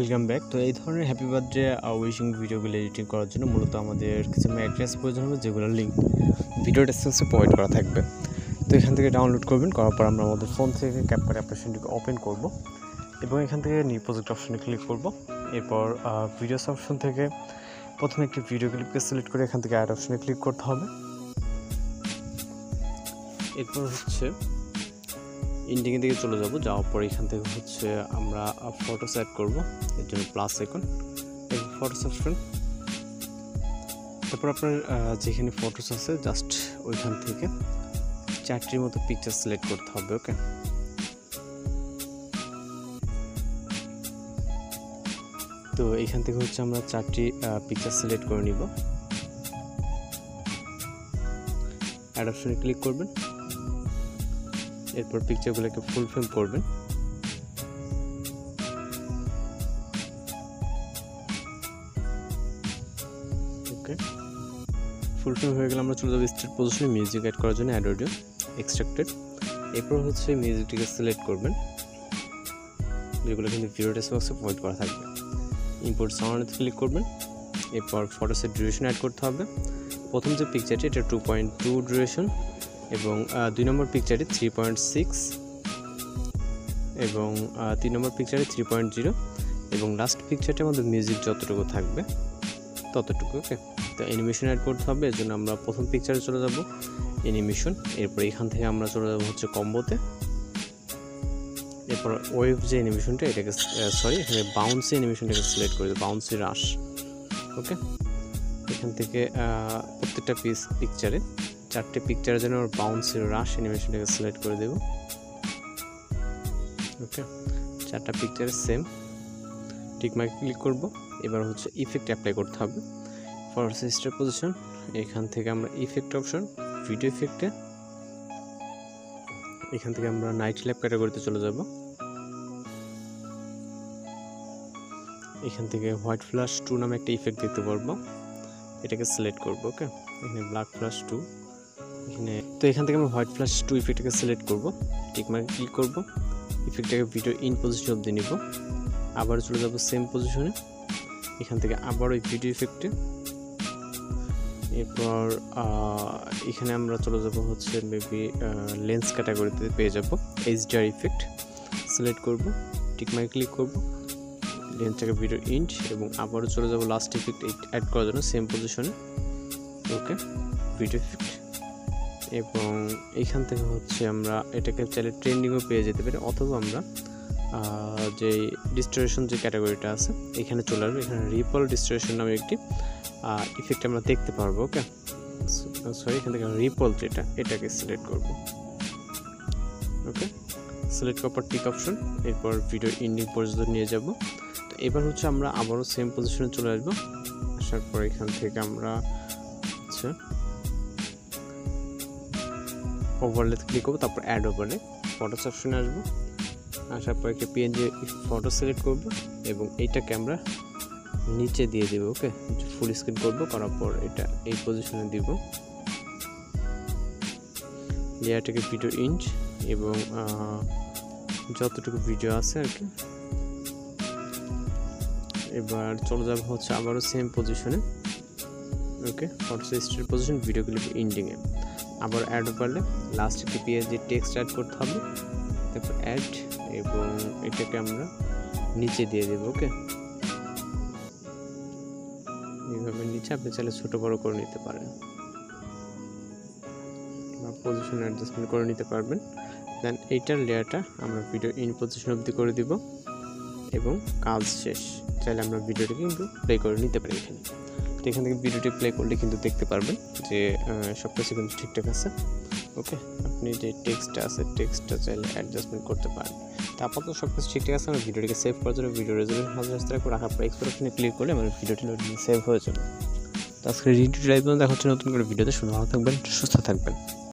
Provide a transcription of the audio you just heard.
Welcome back. তো এই ধরনের হ্যাপি বার্থডে উইশিং ভিডিওগুলো এডিটিং করার জন্য মূলত আমাদের কিছু ম্যাট্রিক্স প্রয়োজন হবে, যেগুলোর লিঙ্ক ভিডিও ডেসক্রিপশনে প্রোভাইড করা থাকবে। তো এখান থেকে ডাউনলোড করবেন, করার পর আমরা আমাদের ফোন থেকে ক্যাপকাট অ্যাপ্লিকেশনটিকে ওপেন করব এবং এখান থেকে নিউ প্রজেক্ট অপশনে ক্লিক করব। এরপর ভিডিওস অপশন থেকে প্রথমে একটি ভিডিও ক্লিপকে সিলেক্ট করে এখান থেকে অ্যাড অপশনে ক্লিক করতে হবে। এরপর এন্ডিংয়ের দিকে চলে যাব, যাওয়ার পর এখান থেকে আমরা ফটোস অ্যাড করব। এর জন্য প্লাস আইকন, ফটোস অপশন, তারপর আপনার যেখানে ফটোস আছে জাস্ট ওইখান থেকে 4টির মতো পিকচার সিলেক্ট করতে হবে। ওকে, তো এইখান থেকে আমরা 4টি পিকচার সিলেক্ট করে নিব। অ্যাড অপশনে ক্লিক করবেন, এরপর পিকচারগুলোকে ফুল ফ্রেম করবেন। ওকে, ফুল ফ্রেম হয়ে গেলে আমরা চলে যাবো স্টার্ট পজিশনে মিউজিক অ্যাড করার জন্য অ্যাড অডিও এক্সট্রাক্টেড। এরপর মিউজিকটিকে সিলেক্ট করবেন, যেগুলো কিন্তু ভিডিও ডেসক্রিপশনে প্রোভাইড করা থাকবে। ইম্পোর্ট সাউন্ডে ক্লিক করবেন, এরপর ফটোসের ডিউরেশন অ্যাড করতে হবে। প্রথম যে পিকচারটি এটা 2.2 ডিউরেশন এবং 2 নম্বর পিকচারে 3.6 এবং 3 নম্বর পিকচারে 3.0 এবং লাস্ট পিকচারটা আমাদের মিউজিক যতটুকু থাকবে ততটুকু। ওকে, তো অ্যানিমেশন অ্যাড করতে হবে। এর জন্য আমরা প্রথম পিকচারে চলে যাব, অ্যানিমেশন। এরপর এখান থেকে আমরা চলে যাব কম্বোতে। এরপর ওয়েভ যে অ্যানিমেশনটা এটাকে এখানে বাউন্সি অ্যানিমেশনটাকে সিলেক্ট করে দেবো, বাউন্সি রাশ। ওকে, এখান থেকে প্রত্যেকটা পিকচারে 4টে পিকচারের জন্য বাউন্সি রাশ অ্যানিমেশনটাকে সিলেক্ট করে দেব। ওকে, 4টা পিকচারে সেম টিক মার্ক ক্লিক করব। এবার ইফেক্ট অ্যাপ্লাই করতে হবে। ফর সিস্টার পজিশন এখান থেকে আমরা ইফেক্ট অপশন, ভিডিও ইফেক্টে এখান থেকে আমরা নাইট ল্যাব ক্যাটাগরিতে চলে যাব। এখান থেকে হোয়াইট ফ্ল্যাশ 2 নামে একটা ইফেক্ট দিতে পারবো, এটাকে সিলেক্ট করব। ওকে, এখানে ব্ল্যাক ফ্ল্যাশ 2 এখান থেকে আমরা হোয়াইট ফ্ল্যাশ 2 ইফেক্টটাকে সিলেক্ট করব, টিক মার্ক ক্লিক করব। ইফেক্টটাকে ভিডিও ইন পজিশন অবধি নিব, আবার চলে যাব সেম পজিশনে। এখান থেকে আবার ওই ভিডিও ইফেক্টে, এরপর এখানে আমরা চলে যাব মেবি লেন্স ক্যাটাগরিতে পেয়ে যাব এইচডিআর ইফেক্ট, সিলেক্ট করব, টিক মার্ক ক্লিক করব, লেন্সটাকে ভিডিও ইন্ট এবং আবারও চলে যাব লাস্ট ইফেক্ট অ্যাড করার জন্য সেম পজিশনে। ওকে, ভিডিও ইফেক্ট এবং এইখান থেকে আমরা এটাকে চাইলে ট্রেন্ডিংও পেয়ে যেতে পারি, অথবা আমরা যে ডিস্টোরেশন যে ক্যাটাগরিটা আছে এখানে চলে আসবে। এখানে রিপল ডিস্টোরেশন নামে একটি ইফেক্ট আমরা দেখতে পারবো। ওকে, এখান থেকে রিপল এটাকে সিলেক্ট করব। ওকে, সিলেক্ট করার পর টিক অপশন, এরপর ভিডিও এন্ডিং পর্যন্ত নিয়ে যাব। তো এবার আমরা আবারও সেম পজিশনে চলে আসবো। আসার পর এখান থেকে আমরা ওভারলেতে ক্লিক করবো, তারপর অ্যাড ওভারলে ফটোস অপশনে আসবো। আসার পর একটা পিএনজি ফটো সিলেক্ট করব এবং এইটাকে আমরা নিচে দিয়ে দেবো। ওকে, ফুল স্ক্রিন করব, করার পর এটা এই পজিশনে দিব। লেয়ারটাকে ভিডিও ইঞ্চ এবং যতটুকু ভিডিও আছে আর কি। এবার চলে যাব আবারও সেম পজিশনে। Okay, photo start position, video clip এন্ডিংয়ে আবার অ্যাড ওভারলে লাস্ট একটি পিএনজি টেক্সট অ্যাড করতে হবে, তারপর অ্যাড এবং এটাকে আমরা নিচে দিয়ে দেব। ওকে, এইভাবে নিচে আপনি চাইলে ছোট বড় করে নিতে পারেন বা পজিশন অ্যাডজাস্টমেন্ট করে নিতে পারবেন। দেন এইটার লেয়ারটা আমরা ভিডিও ইন পজিশন অবধি করে দিব এবং কাজ শেষ। চাইলে আমরা ভিডিওটি কিন্তু প্লে করে নিতে পারি এখানে। তো এখান থেকে ভিডিওটি প্লে করলে কিন্তু দেখতে পারবেন যে সব কিছু কিন্তু ঠিকঠাক আছে। ওকে, আপনি যে টেক্সটটা আছে টেক্সটটা চাইলে অ্যাডজাস্টমেন্ট করতে পারেন। তো আপাতত সব কিছু ঠিকঠাক আছে। আমরা ভিডিওটিকে সেভ করার জন্য ভিডিও রেজলিউশন 1080 করে রাখার পর এক্সপোর্ট অপশনে ক্লিক করলে আমাদের ভিডিওটি সেভ হয়ে যাবে। তো আজকে রিডিও লাইভ দেখা হচ্ছে নতুন করে ভিডিওতে। ভালো থাকবেন, সুস্থ থাকবেন।